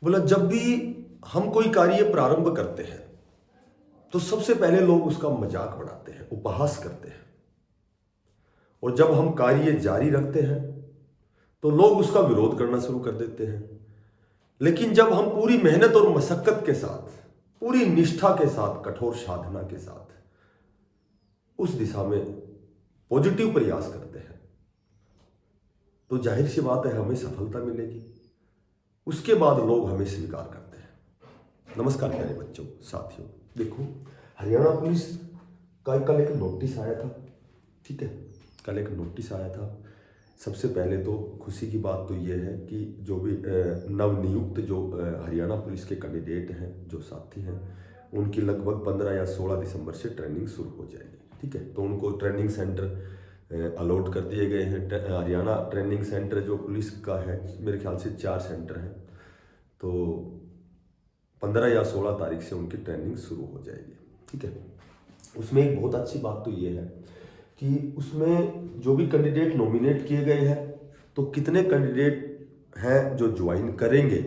बोला जब भी हम कोई कार्य प्रारंभ करते हैं तो सबसे पहले लोग उसका मजाक बनाते हैं, उपहास करते हैं, और जब हम कार्य जारी रखते हैं तो लोग उसका विरोध करना शुरू कर देते हैं। लेकिन जब हम पूरी मेहनत और मशक्कत के साथ, पूरी निष्ठा के साथ, कठोर साधना के साथ उस दिशा में पॉजिटिव प्रयास करते हैं तो जाहिर सी बात है हमें सफलता मिलेगी। उसके बाद लोग हमें स्वीकार करते हैं। नमस्कार प्यारे बच्चों, साथियों, देखो हरियाणा पुलिस का कल एक नोटिस आया था। ठीक है, कल एक नोटिस आया था। सबसे पहले तो खुशी की बात तो ये है कि जो भी नवनियुक्त जो हरियाणा पुलिस के कैंडिडेट हैं, जो साथी हैं, उनकी लगभग 15 या 16 दिसंबर से ट्रेनिंग शुरू हो जाएगी। ठीक है, तो उनको ट्रेनिंग सेंटर अलॉट कर दिए गए हैं। हरियाणा ट्रेनिंग सेंटर जो पुलिस का है, मेरे ख्याल से 4 सेंटर हैं, तो 15 या 16 तारीख से उनकी ट्रेनिंग शुरू हो जाएगी। ठीक है, उसमें एक बहुत अच्छी बात तो ये है कि उसमें जो भी कैंडिडेट नॉमिनेट किए गए हैं, तो कितने कैंडिडेट हैं जो ज्वाइन करेंगे,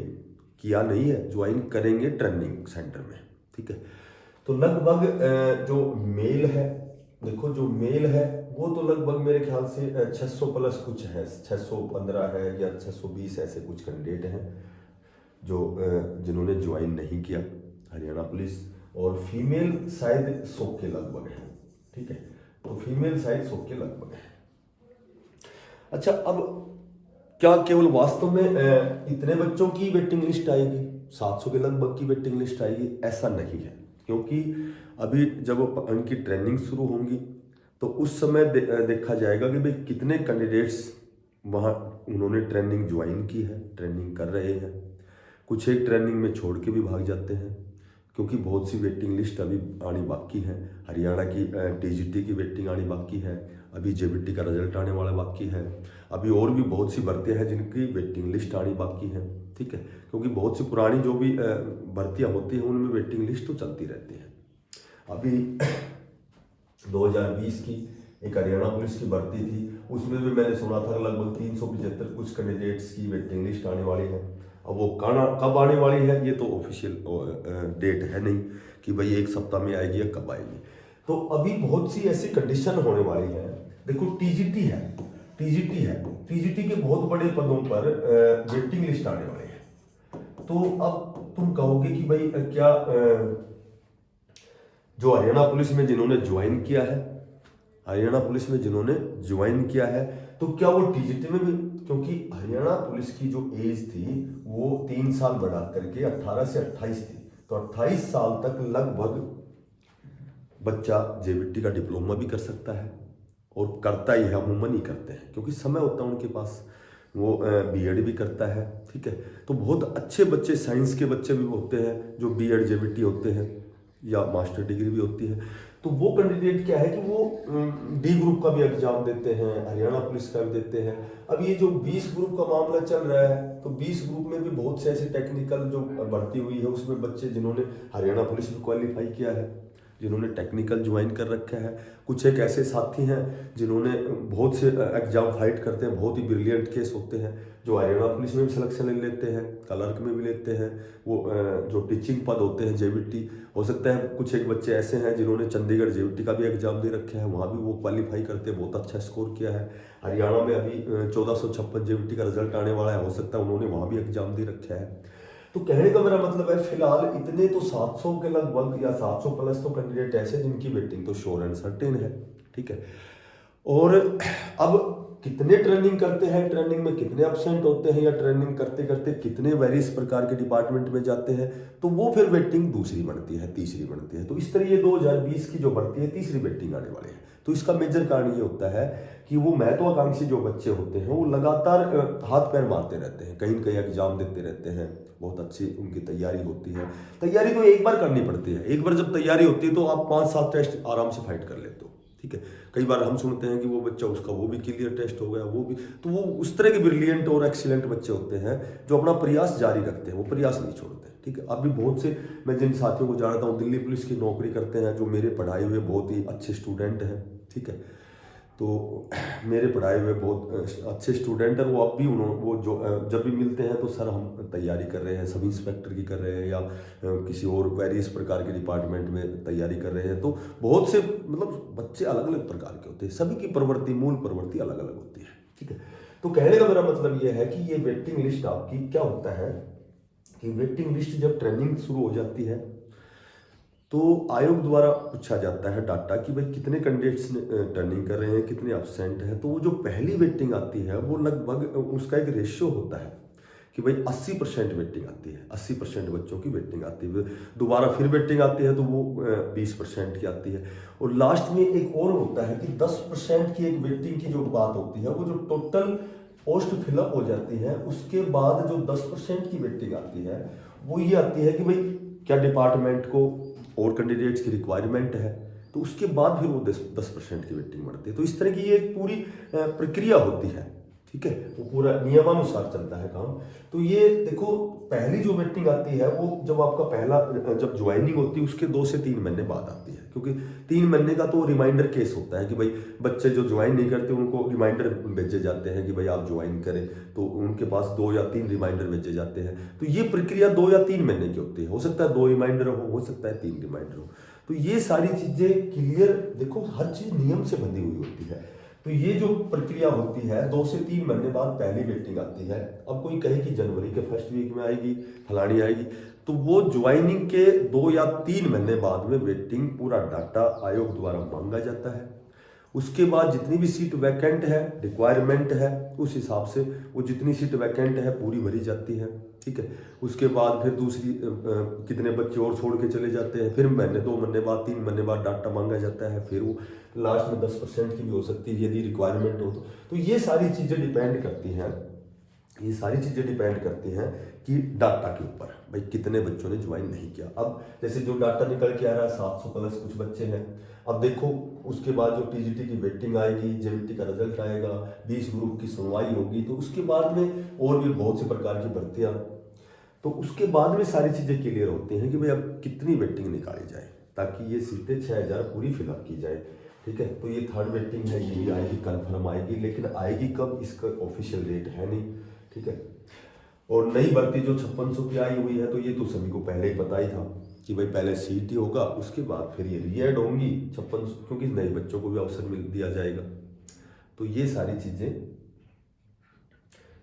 किया नहीं है, ज्वाइन करेंगे ट्रेनिंग सेंटर में। ठीक है, तो लगभग जो मेल है, देखो जो मेल है वो तो लगभग मेरे ख्याल से 600 प्लस कुछ है, 615 है या 620 ऐसे कुछ कैंडिडेट हैं जो जिन्होंने ज्वाइन नहीं किया हरियाणा पुलिस, और फीमेल शायद 100 के लगभग है। ठीक है, तो फीमेल शायद 100 के लगभग है। अच्छा, अब क्या केवल वास्तव में इतने बच्चों की वेटिंग लिस्ट आएगी, 700 के लगभग की वेटिंग लिस्ट आएगी? ऐसा नहीं है, क्योंकि अभी जब उनकी ट्रेनिंग शुरू होंगी तो उस समय देखा जाएगा कि भाई कितने कैंडिडेट्स वहाँ उन्होंने ट्रेनिंग ज्वाइन की है, ट्रेनिंग कर रहे हैं। कुछ एक ट्रेनिंग में छोड़ के भी भाग जाते हैं, क्योंकि बहुत सी वेटिंग लिस्ट अभी आनी बाकी है। हरियाणा की टीजीटी की वेटिंग आनी बाकी है, अभी जेबीटी का रिजल्ट आने वाला बाकी है, अभी और भी बहुत सी भर्तियां हैं जिनकी वेटिंग लिस्ट आनी बाकी है। ठीक है, क्योंकि बहुत सी पुरानी जो भी भर्तियां होती हैं उनमें वेटिंग लिस्ट तो चलती रहती है। अभी 2020 की एक हरियाणा पुलिस की भर्ती थी, उसमें भी मैंने सुना था लगभग 375 कुछ कैंडिडेट्स की वेटिंग लिस्ट आने वाली है। अब वो कब आने वाली है ये तो ऑफिशियल डेट है नहीं कि भाई एक सप्ताह में आएगी या कब आएगी। तो अभी बहुत सी ऐसी कंडीशन होने वाली है। देखो टीजीटी है, टीजीटी के बहुत बड़े पदों पर वेटिंग लिस्ट आने वाली है। तो अब तुम कहोगे कि भाई क्या जो हरियाणा पुलिस में जिन्होंने ज्वाइन किया है, हरियाणा पुलिस में जिन्होंने ज्वाइन किया है, तो क्या वो टीजीटी में भी, क्योंकि हरियाणा पुलिस की जो एज थी वो 3 साल बढ़ा करके 18 से 28 थी, तो 28 साल तक लगभग बच्चा जेबीटी का डिप्लोमा भी कर सकता है, और करता ही है, अमूमन ही करते हैं क्योंकि समय होता है उनके पास, वो बीएड भी करता है। ठीक है, तो बहुत अच्छे बच्चे, साइंस के बच्चे भी होते हैं जो बीएड जेबीटी होते हैं या मास्टर डिग्री भी होती है। तो वो कैंडिडेट क्या है कि वो डी ग्रुप का भी एग्जाम देते हैं, हरियाणा पुलिस का भी देते हैं। अब ये जो 20 ग्रुप का मामला चल रहा है, तो 20 ग्रुप में भी बहुत से ऐसे टेक्निकल जो भर्ती हुई है, उसमें बच्चे जिन्होंने हरियाणा पुलिस में क्वालिफाई किया है, जिन्होंने टेक्निकल ज्वाइन कर रखा है, कुछ एक ऐसे साथी हैं जिन्होंने बहुत से एग्जाम फाइट करते हैं, बहुत ही ब्रिलियंट केस होते हैं, जो हरियाणा पुलिस में भी सिलेक्शन ले लेते हैं, क्लर्क में भी लेते हैं, वो जो टीचिंग पद होते हैं जेबीटी, हो सकता है कुछ एक बच्चे ऐसे हैं जिन्होंने चंडीगढ़ जेबीटी का भी एग्जाम दे रखे हैं, वहाँ भी वो क्वालिफाई करते हैं, बहुत अच्छा स्कोर किया है। हरियाणा में अभी 1456 जेबीटी का रिजल्ट आने वाला है, हो सकता है उन्होंने वहाँ भी एग्जाम दे रखा है। तो कहने का मेरा मतलब है फिलहाल इतने तो 700 के लगभग या 700 प्लस तो कैंडिडेट ऐसे जिनकी वेटिंग तो श्योर एंड सर्टेन है। ठीक है, और अब कितने ट्रेनिंग करते हैं, ट्रेनिंग में कितने एब्सेंट होते हैं, या ट्रेनिंग करते करते कितने वेरियस प्रकार के डिपार्टमेंट में जाते हैं, तो वो फिर वेटिंग दूसरी बनती है, तीसरी बनती है। तो इस तरह ये 2020 की जो भर्ती है, तीसरी वेटिंग आने वाली है। तो इसका मेजर कारण ये होता है कि वो महत्वाकांक्षी जो बच्चे होते हैं वो लगातार हाथ पैर मारते रहते हैं, कहीं न कहीं एग्जाम देते रहते हैं, बहुत अच्छी उनकी तैयारी होती है। तैयारी तो एक बार करनी पड़ती है, एक बार जब तैयारी होती है तो आप 5-7 टेस्ट आराम से फाइट कर लेते हो। ठीक है, कई बार हम सुनते हैं कि वो बच्चा, उसका वो भी क्लियर टेस्ट हो गया, वो भी, तो वो उस तरह के ब्रिलियंट और एक्सीलेंट बच्चे होते हैं जो अपना प्रयास जारी रखते हैं, वो प्रयास नहीं छोड़ते। ठीक है, अभी बहुत से मैं जिन साथियों को जानता हूँ दिल्ली पुलिस की नौकरी करते हैं, जो मेरे पढ़ाए हुए बहुत ही अच्छे स्टूडेंट हैं। ठीक है, तो मेरे पढ़ाए हुए बहुत अच्छे स्टूडेंट हैं, वो अब भी वो जो जब भी मिलते हैं तो सर हम तैयारी कर रहे हैं, सब इंस्पेक्टर की कर रहे हैं या किसी और वेरियस प्रकार के डिपार्टमेंट में तैयारी कर रहे हैं। तो बहुत से मतलब बच्चे अलग अलग प्रकार के होते हैं, सभी की प्रवृत्ति, मूल प्रवृत्ति अलग अलग होती है, ठीक है। तो कहने का मेरा मतलब ये है कि ये वेटिंग लिस्ट आपकी क्या होता है कि वेटिंग लिस्ट जब ट्रेनिंग शुरू हो जाती है तो आयोग द्वारा पूछा जाता है डाटा कि भाई कितने कैंडिडेट्स टर्निंग कर रहे हैं, कितने एब्सेंट हैं। तो वो जो पहली वेटिंग आती है वो लगभग उसका एक रेशियो होता है कि भाई 80% वेटिंग आती है, 80% बच्चों की वेटिंग आती है। दोबारा फिर वेटिंग आती है तो वो 20% की आती है। और लास्ट में एक और होता है कि 10% की एक वेटिंग की जो बात होती है, वो जो टोटल पोस्ट फिलअप हो जाती है उसके बाद जो 10% की वेटिंग आती है वो ये आती है कि भाई क्या डिपार्टमेंट को और कैंडिडेट्स की रिक्वायरमेंट है, तो उसके बाद फिर वो 10% की वेटिंग बढ़ती है। तो इस तरह की ये पूरी प्रक्रिया होती है, ठीक है। वो पूरा नियमानुसार चलता है काम। तो ये देखो पहली जो वेटिंग आती है वो जब आपका पहला जब ज्वाइनिंग होती है उसके 2 से 3 महीने बाद आती है, क्योंकि 3 महीने का तो रिमाइंडर केस होता है कि भाई बच्चे जो ज्वाइन नहीं करते उनको रिमाइंडर भेजे जाते हैं कि भाई आप ज्वाइन करें, तो उनके पास 2 या 3 रिमाइंडर भेजे जाते हैं। तो ये प्रक्रिया 2 या 3 महीने की होती है, हो सकता है 2 रिमाइंडर हो सकता है 3 रिमाइंडर हो। तो ये सारी चीजें क्लियर, देखो हर चीज नियम से बंधी हुई होती है। तो ये जो प्रक्रिया होती है 2 से 3 महीने बाद पहली वेटिंग आती है। अब कोई कहे कि जनवरी के फर्स्ट वीक में आएगी, फलानी आएगी, तो वो ज्वाइनिंग के 2 या 3 महीने बाद में वेटिंग पूरा डाटा आयोग द्वारा मांगा जाता है। उसके बाद जितनी भी सीट वैकेंट है, रिक्वायरमेंट है, उस हिसाब से वो जितनी सीट वैकेंट है पूरी भरी जाती है, ठीक है। उसके बाद फिर दूसरी कितने बच्चे और छोड़ के चले जाते हैं, फिर महीने 2 महीने बाद 3 महीने बाद डाटा मांगा जाता है, फिर वो लास्ट में 10% की भी हो सकती है यदि रिक्वायरमेंट हो तो ये सारी चीज़ें डिपेंड करती हैं, ये सारी चीज़ें डिपेंड करती हैं कि डाटा के ऊपर भाई कितने बच्चों ने ज्वाइन नहीं किया। अब जैसे जो डाटा निकल के आ रहा है 700 प्लस कुछ बच्चे हैं। अब देखो उसके बाद जो टीजीटी की वेटिंग आएगी, जेवीटी का रिजल्ट आएगा, 20 ग्रुप की सुनवाई होगी, तो उसके बाद में और भी बहुत सी प्रकार की भर्तियाँ, तो उसके बाद में सारी चीज़ें क्लियर होती हैं कि भाई अब कितनी वेटिंग निकाली जाए ताकि ये सीटें 6000 पूरी फिलअप की जाए, ठीक है। तो ये थर्ड वेटिंग है, ये भी आएगी, कन्फर्म आएगी, लेकिन आएगी कब इसका ऑफिशियल डेट है नहीं, ठीक है। और नई भर्ती जो 5600 की आई हुई है तो ये तो सभी को पहले ही पता ही था कि भाई पहले सीट ही होगा, उसके बाद फिर ये रीएड होंगी 5600, क्योंकि नए बच्चों को भी अवसर मिल दिया जाएगा। तो ये सारी चीज़ें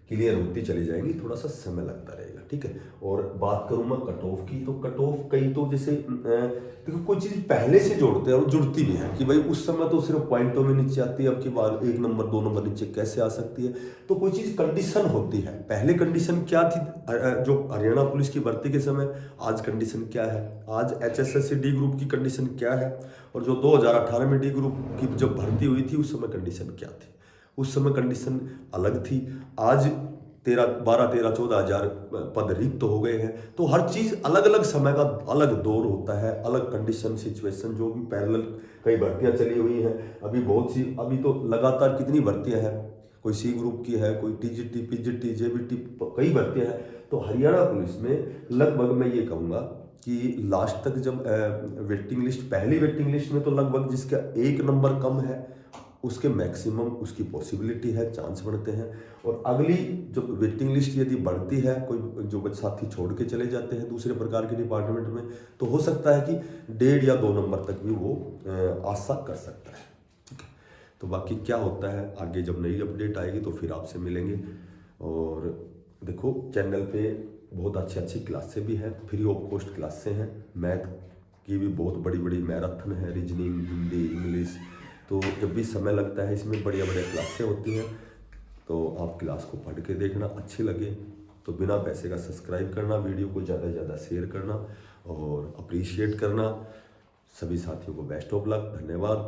क्लियर होती चली जाएंगी, थोड़ा सा समय लगता रहेगा, ठीक है। और बात करूँ मैं कट ऑफ की, तो कट ऑफ कई तो जैसे देखो कोई चीज़ पहले से जोड़ते हैं और जुड़ती भी है कि भाई उस समय तो सिर्फ पॉइंटों में नीचे आती है, अब की बार 1 नंबर 2 नंबर नीचे कैसे आ सकती है। तो कोई चीज़ कंडीशन होती है, पहले कंडीशन क्या थी जो हरियाणा पुलिस की भर्ती के समय, आज कंडीशन क्या है, आज HSSC डी ग्रुप की कंडीशन क्या है, और जो 2018 में डी ग्रुप की जब भर्ती हुई थी उस समय कंडीशन क्या थी। उस समय कंडीशन अलग थी, आज 12-13-14 हज़ार पद रिक्त हो गए हैं। तो हर चीज़ अलग अलग समय का अलग दौर होता है, अलग कंडीशन सिचुएशन, जो भी पैरेलल कई भर्तियां चली हुई हैं अभी बहुत सी, अभी तो लगातार कितनी भर्तियां हैं, कोई सी ग्रुप की है, कोई टीजीटी, पीजीटी, जेबीटी, कई भर्तियां हैं। तो हरियाणा पुलिस में लगभग मैं ये कहूँगा कि लास्ट तक जब वेटिंग लिस्ट, पहली वेटिंग लिस्ट में तो लगभग जिसका 1 नंबर कम है उसके मैक्सिमम उसकी पॉसिबिलिटी है, चांस बढ़ते हैं। और अगली जो वेटिंग लिस्ट यदि बढ़ती है, कोई जो साथी छोड़ के चले जाते हैं दूसरे प्रकार के डिपार्टमेंट में, तो हो सकता है कि 1.5 या 2 नंबर तक भी वो आशा कर सकता है, ठीक है। तो बाकी क्या होता है आगे, जब नई अपडेट आएगी तो फिर आपसे मिलेंगे। और देखो चैनल पे बहुत अच्छी अच्छी क्लासें भी हैं, फ्री ऑफ कॉस्ट क्लासें हैं, मैथ की भी बहुत बड़ी बड़ी मैराथन है, रीजनिंग, हिंदी, इंग्लिश। तो जब भी समय लगता है इसमें बढ़िया बढ़िया क्लासें होती हैं, तो आप क्लास को पढ़ के देखना, अच्छी लगे तो बिना पैसे का सब्सक्राइब करना, वीडियो को ज़्यादा से ज़्यादा शेयर करना और अप्रिशिएट करना। सभी साथियों को बेस्ट ऑफ लक, धन्यवाद।